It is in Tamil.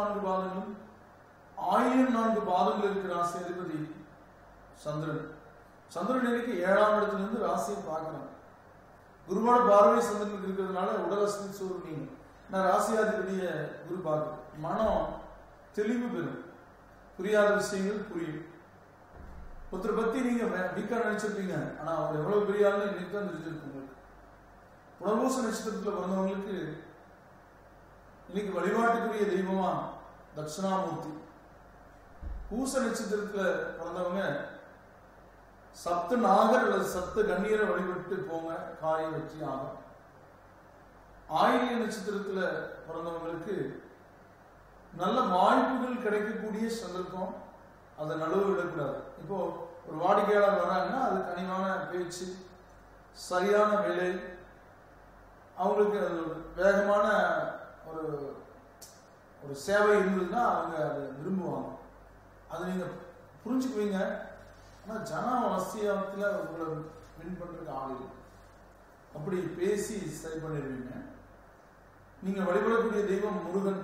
4 பாதங்களும் 1004 பாதங்கள் இருக்கிற ராசி அதிபதி சந்திரன். சந்திரன் இன்னைக்கு 7ஆம் இடத்திலிருந்து ராசியை பார்க்கிறாங்க. குருவோட பார்வை சந்திரனுக்கு இருக்கிறதுனால உடலசதி சோறு நீங்க. நான் ராசியாதிபதிய குரு பார்க்க மனம் தெளிவு பெறும், புரியாத விஷயங்கள் புரியும். ஒருத்தரை பத்தி நீங்க வீக்கா நினைச்சிருப்பீங்க, ஆனா அவர் எவ்வளவு பெரிய ஆளுன்னு இன்னைக்கு தான் தெரிஞ்சிருக்கு உங்களுக்கு. புனர்பூச நட்சத்திரத்துல பிறந்தவங்களுக்கு இன்னைக்கு வழிபாட்டுக்குரிய தெய்வமா தட்சிணாமூர்த்தி. பூச நட்சத்திரத்துல பிறந்தவங்க சப்த நாகர் அல்லது சப்த கண்ணீரை வழிபட்டு போங்க, காரிய வெற்றி ஆகும். ஆயில்ய நட்சத்திரத்துல பிறந்தவங்களுக்கு நல்ல வாய்ப்புகள் கிடைக்கக்கூடிய சந்தர்ப்பம், அதை நழுவ விடக்கூடாது. இப்போ ஒரு வாடிக்கையாளர் வராங்கன்னா அது கனிவான பேச்சு, சரியான வேலை, அவங்களுக்கு வேகமான ஒரு சேவை இருந்ததுன்னா அவங்க அதை விரும்புவாங்க. அதை நீங்க புரிஞ்சுக்குவீங்க. ஆனா ஜன அவசியத்துல உங்களை வின் பண்றதுக்கு ஆள் இல்லை. அப்படி பேசி சரி பண்ணிடுவீங்க. நீங்க வழிபடக்கூடிய தெய்வம் முருகன்.